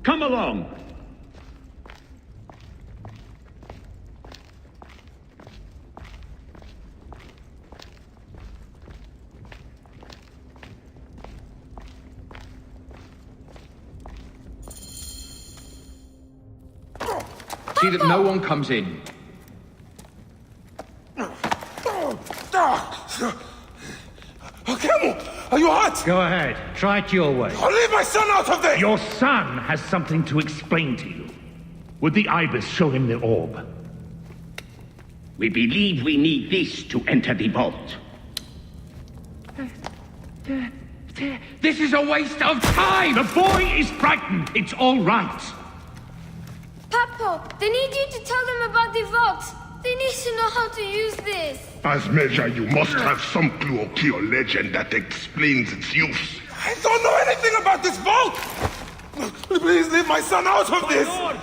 Come along. See that no one comes in. Camel, are you hurt? Go ahead. Try it your way. I'll leave my son out of this! Your son has something to explain to you. Would the Ibis show him the orb? We believe we need this to enter the vault. This is a waste of time! The boy is frightened. It's all right. Papa, they need you to tell them about the vault. They need to know how to use this. As measure, you must have some clue or key or legend that explains its use. I don't know anything about this vault! Please leave my son out of this! Lord,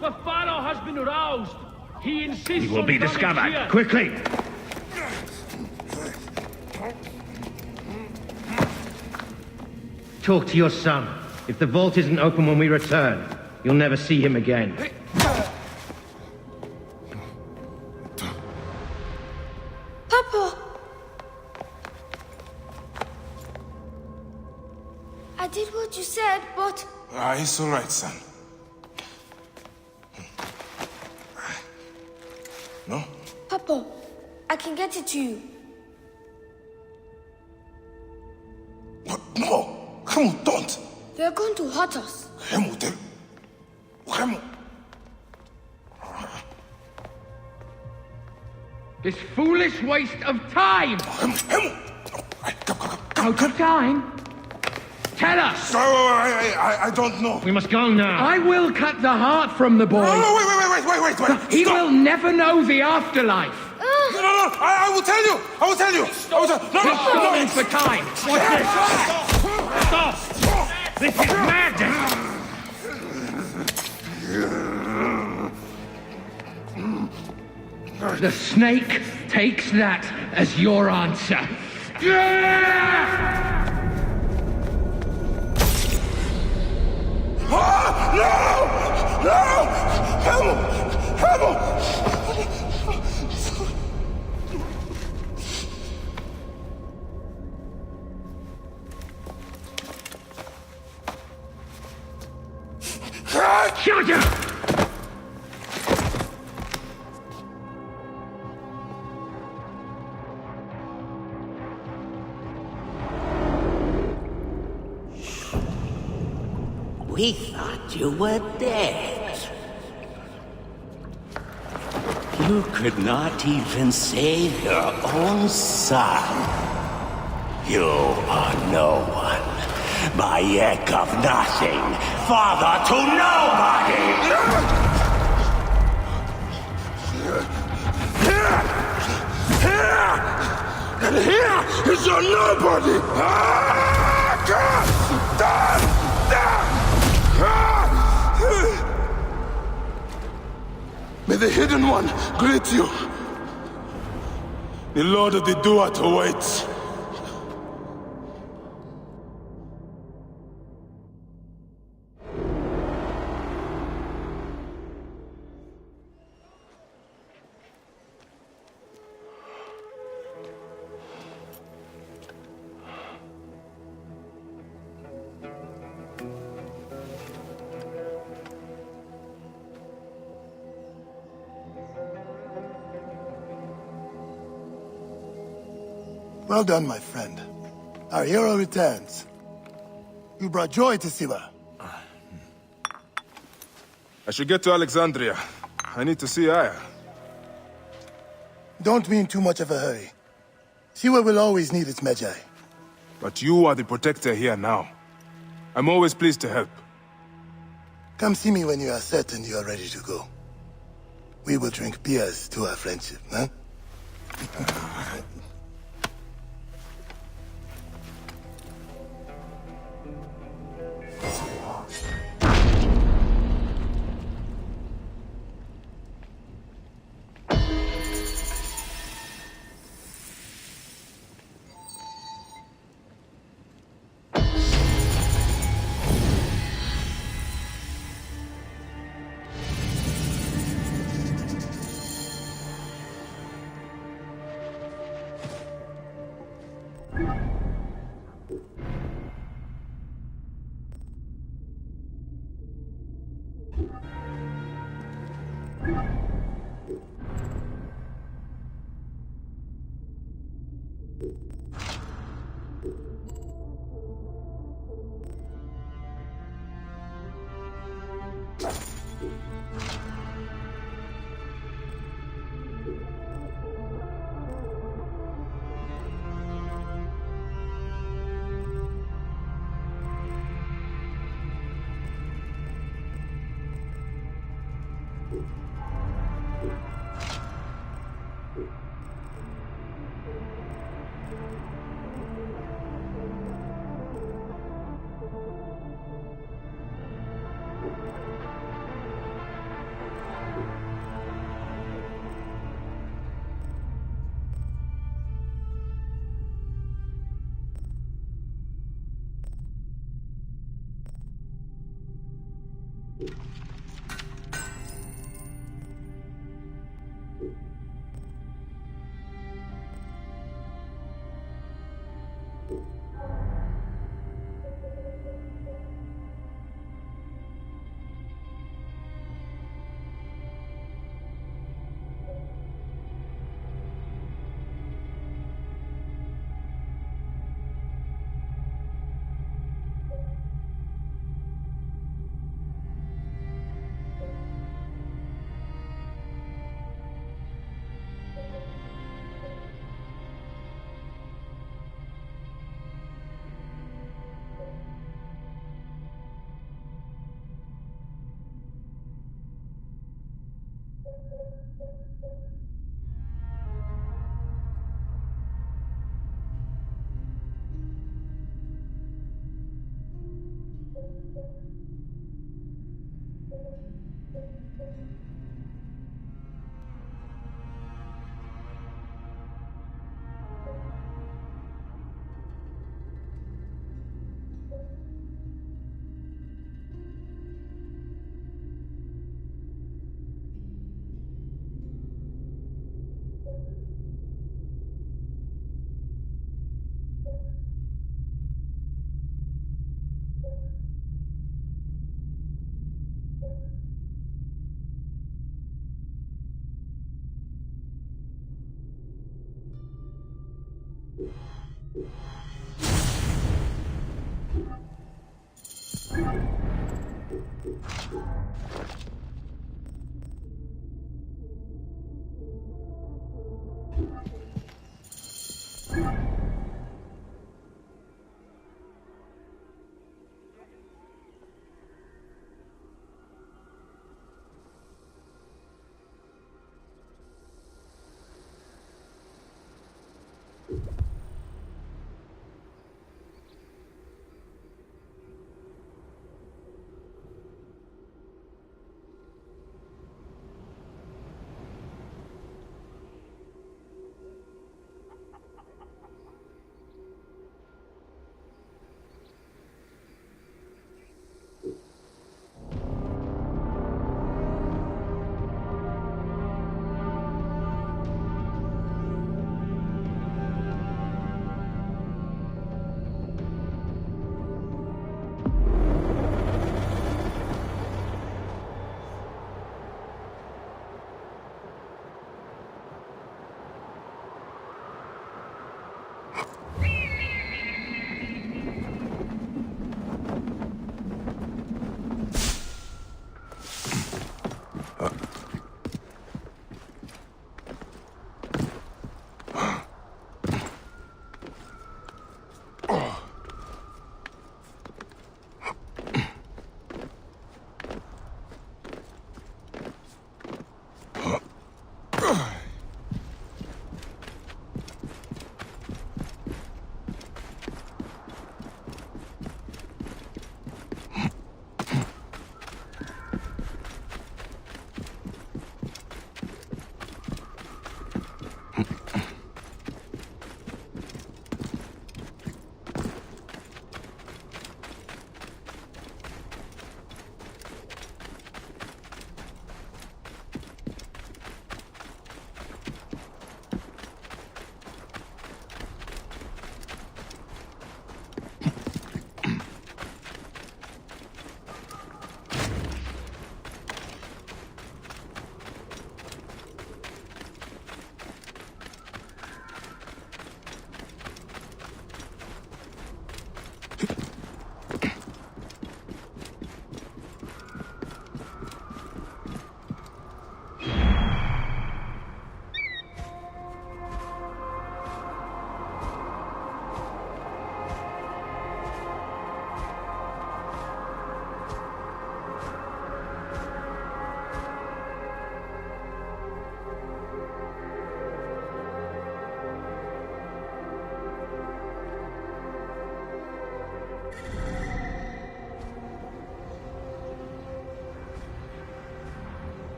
the Pharaoh has been aroused. He insists He will on be coming discovered. here. Quickly. Talk to your son. If the vault isn't open when we return, you'll never see him again. Papa! I did what you said, but... It's all right, son. No? Papa, I can get it to you. What? No! Camel, don't! They're going to hurt us. Camel, Camel! This foolish waste of time! Camel! Come. Out of time? Tell us! No, I don't know. We must go now. I will cut the heart from the boy. No, wait. He Stop. will never know the afterlife. No, I will tell you. I will tell you. This storming for time. What's this? Stop! This is madness! The snake takes that as your answer. No! Camel! Shut up! We thought you were dead. You could not even save your own son. You are no one. Bayek of nothing. Father to nobody! And here is your nobody! May the Hidden One greet you. The Lord of the Duat awaits. Well done, my friend. Our hero returns. You brought joy to Siwa. I should get to Alexandria. I need to see Aya. Don't be in too much of a hurry. Siwa will always need its Magi. But you are the protector here now. I'm always pleased to help. Come see me when you are certain you are ready to go. We will drink beers to our friendship, huh?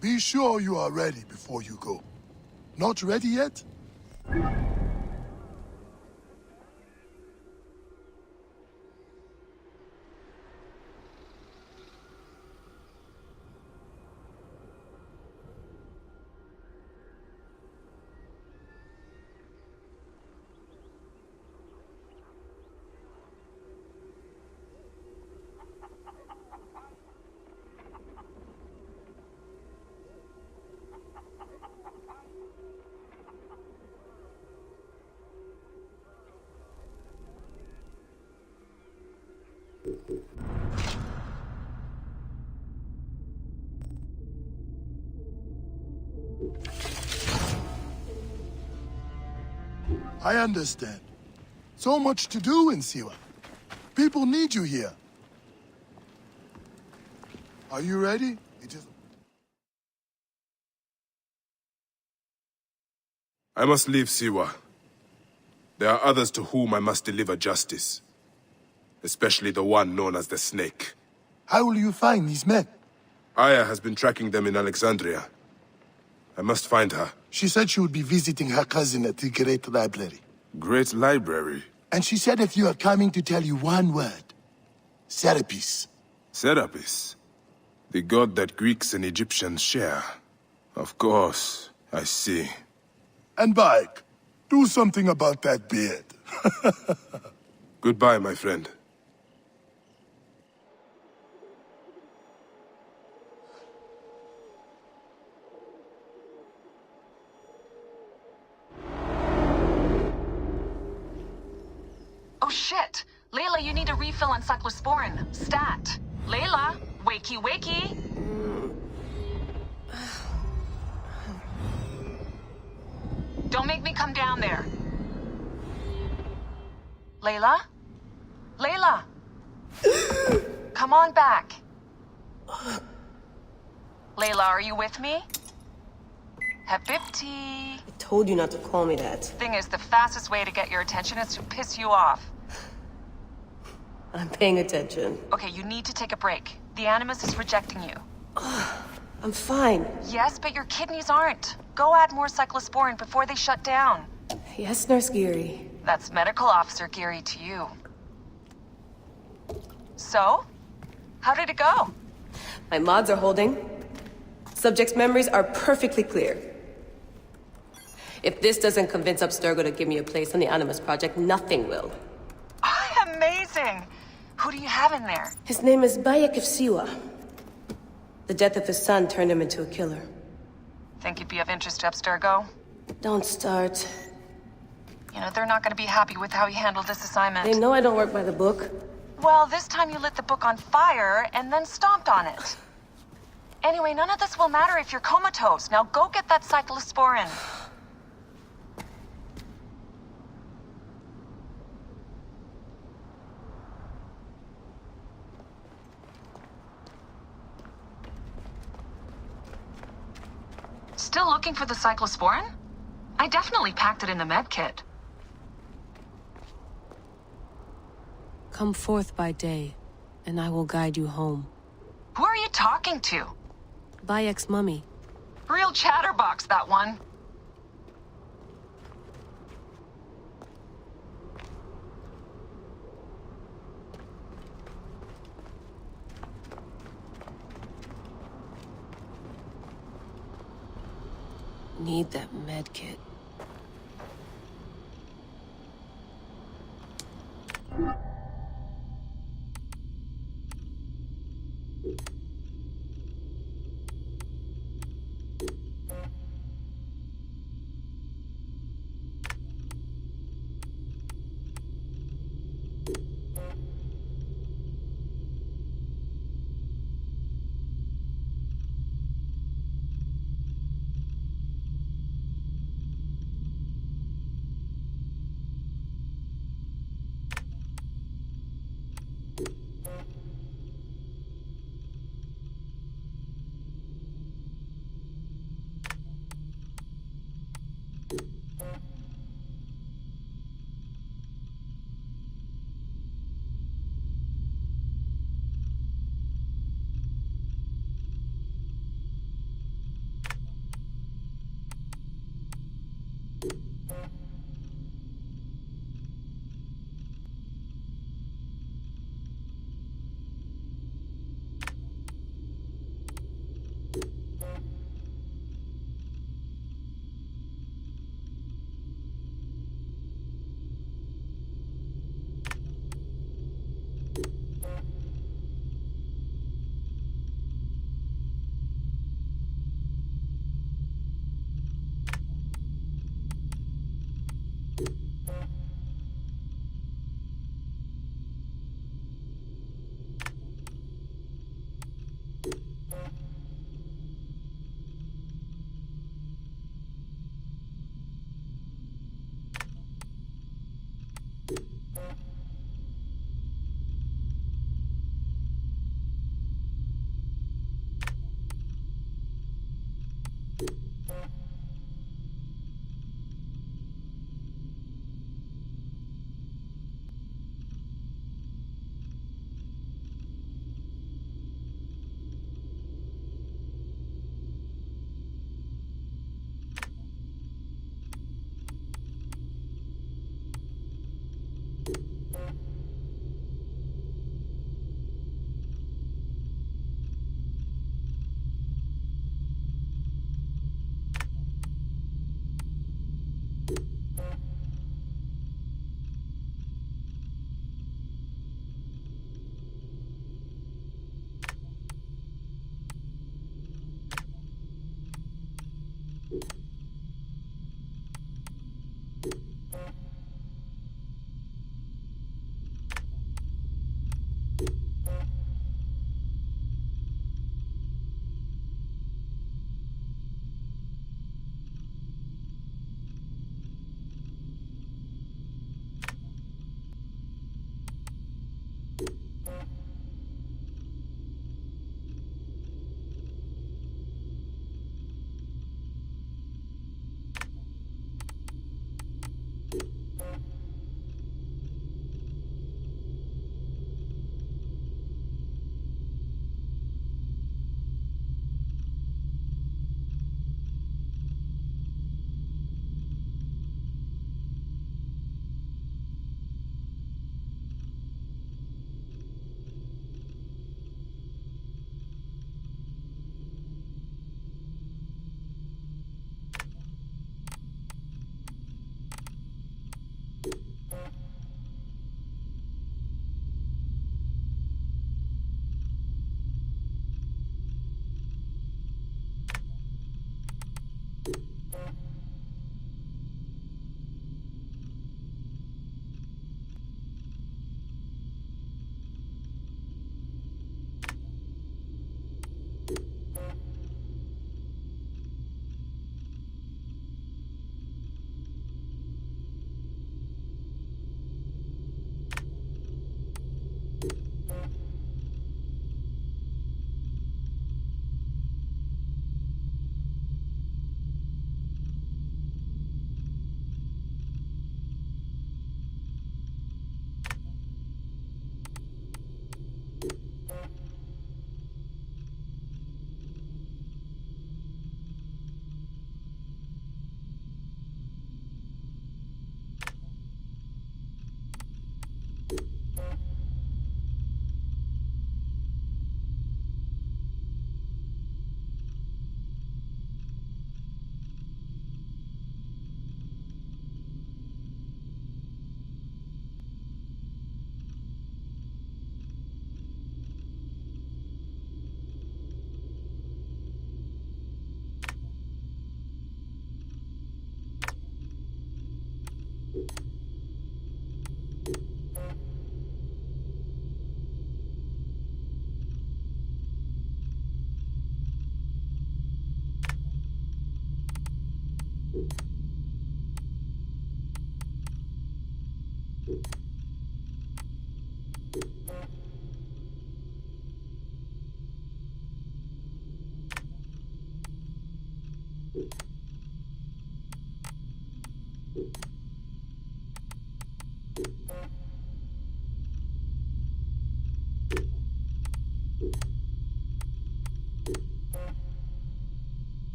Be sure you are ready before you go. Not ready yet? I understand. So much to do in Siwa. People need you here. Are you ready? I must leave Siwa. There are others to whom I must deliver justice. Especially the one known as the Snake. How will you find these men? Aya has been tracking them in Alexandria. I must find her. She said she would be visiting her cousin at the Great Library. Great Library? And she said if you are coming to tell you one word. Serapis. Serapis? The god that Greeks and Egyptians share. Of course, I see. And Bayek, do something about that beard. Goodbye, my friend. Oh shit! Layla, you need a refill on cyclosporin. Stat. Layla, wakey wakey. Don't make me come down there. Layla? Layla! Come on back. Layla, are you with me? Habibti. I told you not to call me that. Thing is, the fastest way to get your attention is to piss you off. I'm paying attention. Okay, you need to take a break. The Animus is rejecting you. I'm fine. Yes, but your kidneys aren't. Go add more cyclosporin before they shut down. Yes, Nurse Geary. That's Medical Officer Geary to you. So? How did it go? My mods are holding. Subject's memories are perfectly clear. If this doesn't convince Abstergo to give me a place on the Animus Project, nothing will. Amazing! Who do you have in there? His name is Bayek of Siwa. The death of his son turned him into a killer. Think you'd be of interest to Abstergo? Don't start. You know, they're not gonna be happy with how he handled this assignment. They know I don't work by the book. Well, this time you lit the book on fire and then stomped on it. Anyway, none of this will matter if you're comatose. Now go get that cyclosporin. Still looking for the cyclosporin? I definitely packed it in the med kit. Come forth by day, and I will guide you home. Who are you talking to? Bayek's mummy. Real chatterbox, that one. Need that med kit.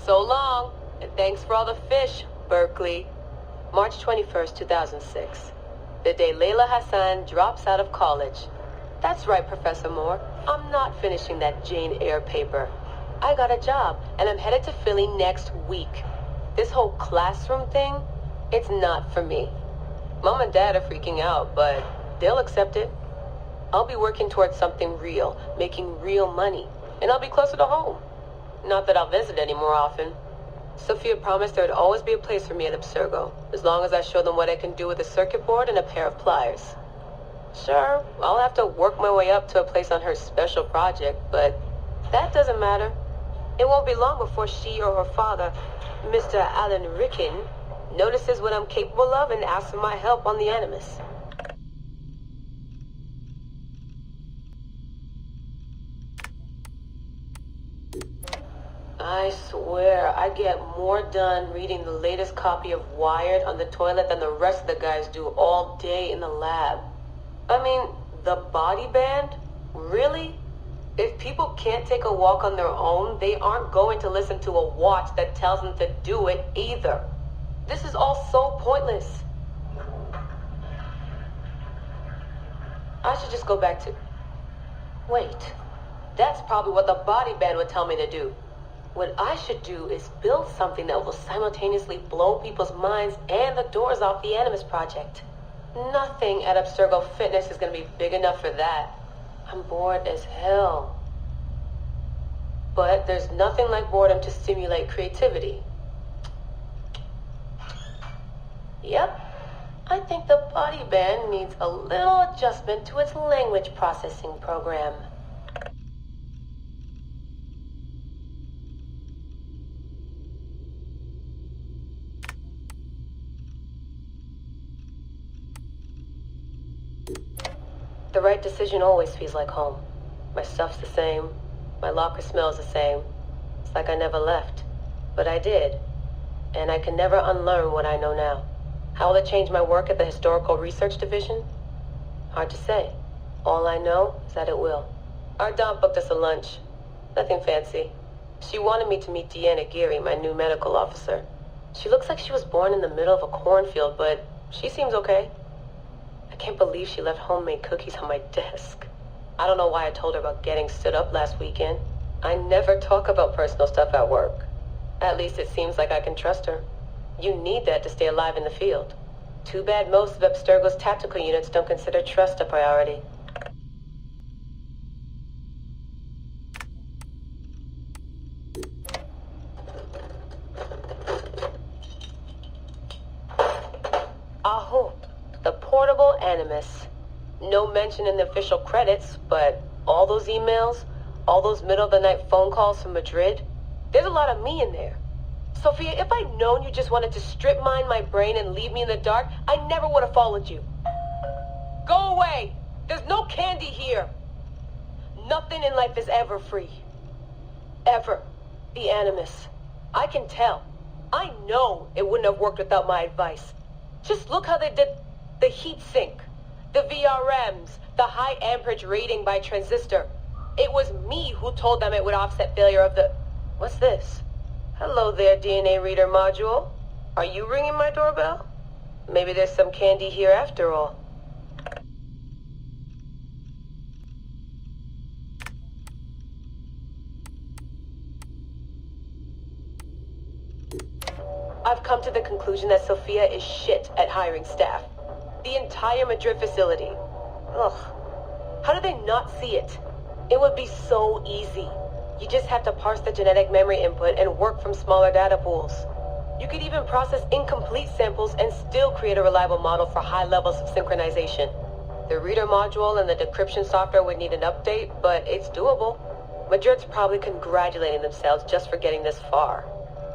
So long, and thanks for all the fish, Berkeley. March 21st, 2006. The day Layla Hassan drops out of college. That's right, Professor Moore. I'm not finishing that Jane Eyre paper. I got a job, and I'm headed to Philly next week. This whole classroom thing, it's not for me. Mom and Dad are freaking out, but they'll accept it. I'll be working towards something real, making real money, and I'll be closer to home. Not that I'll visit any more often. Sophia promised there'd always be a place for me at Abstergo, as long as I show them what I can do with a circuit board and a pair of pliers. Sure, I'll have to work my way up to a place on her special project, but that doesn't matter. It won't be long before she or her father, Mr. Alan Ricken, notices what I'm capable of and asks for my help on the Animus. I swear, I get more done reading the latest copy of Wired on the toilet than the rest of the guys do all day in the lab. I mean, the body band? Really? If people can't take a walk on their own, they aren't going to listen to a watch that tells them to do it either. This is all so pointless. I should just go back to... Wait, that's probably what the body band would tell me to do. What I should do is build something that will simultaneously blow people's minds and the doors off the Animus Project. Nothing at Abstergo Fitness is going to be big enough for that. I'm bored as hell. But there's nothing like boredom to stimulate creativity. Yep. I think the body band needs a little adjustment to its language processing program. The right decision always feels like home. My stuff's the same. My locker smells the same. It's like I never left. But I did. And I can never unlearn what I know now. How will it change my work at the Historical Research Division? Hard to say. All I know is that it will. Our Dom booked us a lunch. Nothing fancy. She wanted me to meet Deanna Geary, my new medical officer. She looks like she was born in the middle of a cornfield, but she seems okay. I can't believe she left homemade cookies on my desk. I don't know why I told her about getting stood up last weekend. I never talk about personal stuff at work. At least it seems like I can trust her. You need that to stay alive in the field. Too bad most of Abstergo's tactical units don't consider trust a priority. Aho, the portable Animus. No mention in the official credits, but all those emails, all those middle-of-the-night phone calls from Madrid, there's a lot of me in there. Sophia, if I'd known you just wanted to strip mine my brain and leave me in the dark, I never would have followed you. Go away! There's no candy here! Nothing in life is ever free. Ever. The Animus. I can tell. I know it wouldn't have worked without my advice. Just look how they did the heat sink, the VRMs, the high amperage rating by transistor. It was me who told them it would offset failure of the... What's this? Hello there, DNA reader module. Are you ringing my doorbell? Maybe there's some candy here after all. I've come to the conclusion that Sophia is shit at hiring staff. The entire Madrid facility. Ugh. How do they not see it? It would be so easy. You just have to parse the genetic memory input and work from smaller data pools. You could even process incomplete samples and still create a reliable model for high levels of synchronization. The reader module and the decryption software would need an update, but it's doable. Madrid's probably congratulating themselves just for getting this far.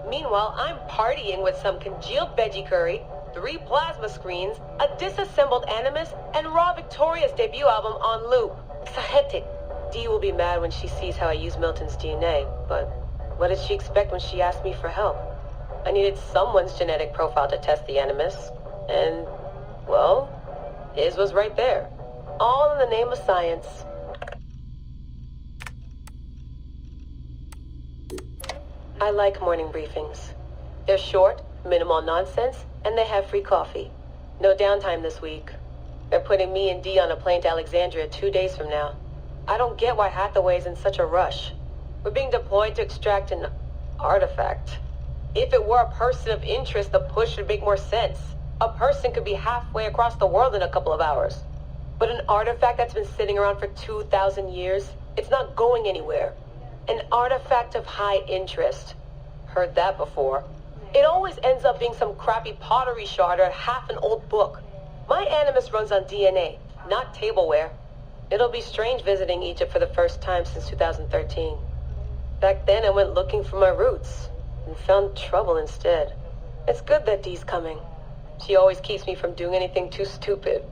Meanwhile, I'm partying with some congealed veggie curry, 3 plasma screens, a disassembled Animus, and Raw Victoria's debut album on loop. Excited. Dee will be mad when she sees how I use Milton's DNA, but what did she expect when she asked me for help? I needed someone's genetic profile to test the Animus, and, well, his was right there. All in the name of science. I like morning briefings. They're short, minimal nonsense, and they have free coffee. No downtime this week. They're putting me and Dee on a plane to Alexandria 2 days from now. I don't get why Hathaway's in such a rush. We're being deployed to extract an artifact. If it were a person of interest, the push would make more sense. A person could be halfway across the world in a couple of hours. But an artifact that's been sitting around for 2,000 years, it's not going anywhere. An artifact of high interest. Heard that before. It always ends up being some crappy pottery shard or half an old book. My Animus runs on DNA, not tableware. It'll be strange visiting Egypt for the first time since 2013. Back then I went looking for my roots, and found trouble instead. It's good that Dee's coming. She always keeps me from doing anything too stupid.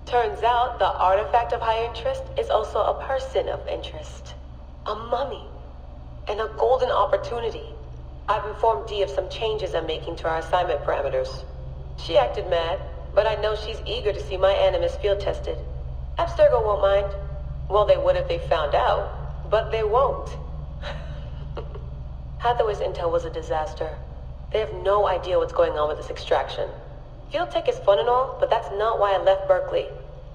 Turns out the artifact of high interest is also a person of interest. A mummy. And a golden opportunity. I've informed Dee of some changes I'm making to our assignment parameters. She acted mad, but I know she's eager to see my Animus field tested. Abstergo won't mind. Well, they would if they found out, but they won't. Hathaway's intel was a disaster. They have no idea what's going on with this extraction. Field tech is fun and all, but that's not why I left Berkeley.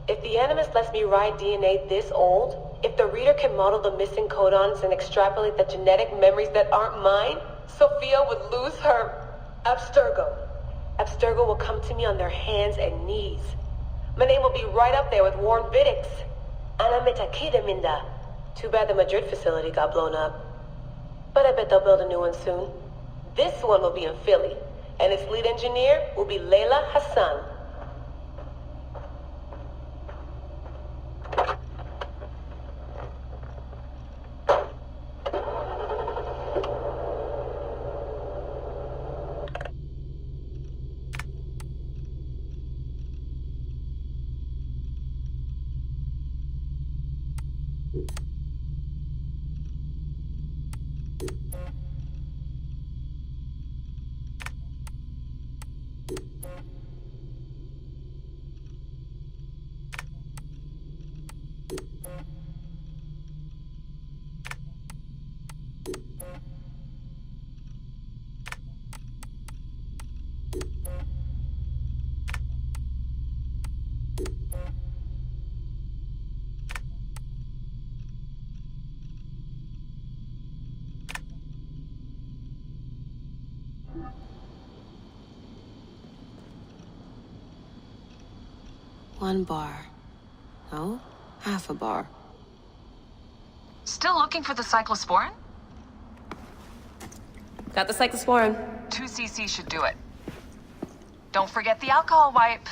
If the Animus lets me ride DNA this old, if the reader can model the missing codons and extrapolate the genetic memories that aren't mine, Sophia would lose her Abstergo. Abstergo will come to me on their hands and knees. My name will be right up there with Warren Vidick's. Ana Metakida Minda. Too bad the Madrid facility got blown up. But I bet they'll build a new one soon. This one will be in Philly, and its lead engineer will be Layla Hassan. One bar. No, half a bar. Still looking for the cyclosporin? Got the cyclosporin. 2 cc should do it. Don't forget the alcohol wipe.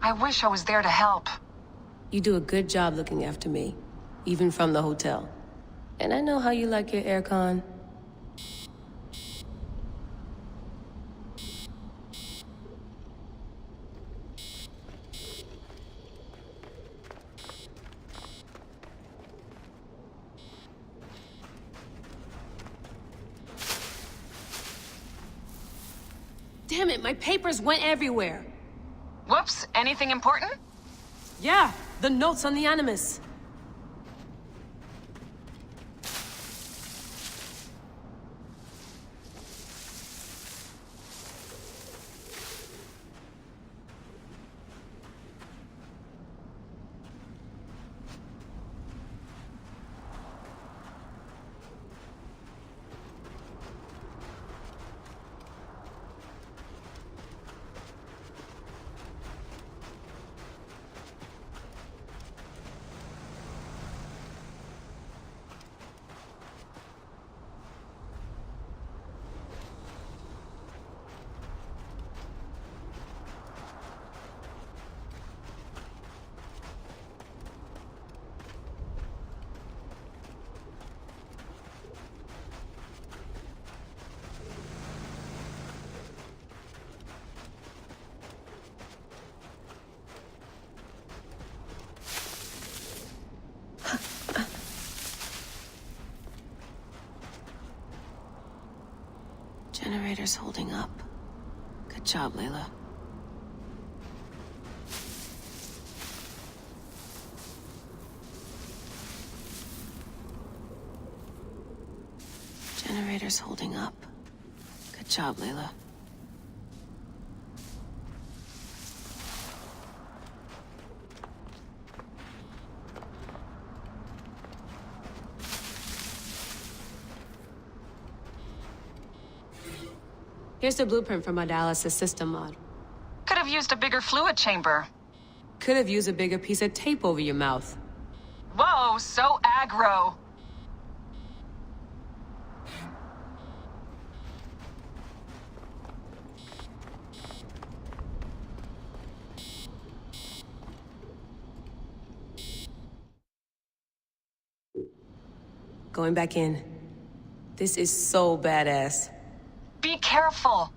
I wish I was there to help. You do a good job looking after me, even from the hotel. And I know how you like your aircon. Damn it, my papers went everywhere. Whoops, anything important? Yeah, the notes on the Animus. Generator's holding up. Good job, Layla. Generator's holding up. Good job, Layla. Here's the blueprint for my dialysis system mod. Could have used a bigger fluid chamber. Could have used a bigger piece of tape over your mouth. Whoa, so aggro. Going back in. This is so badass. Be careful.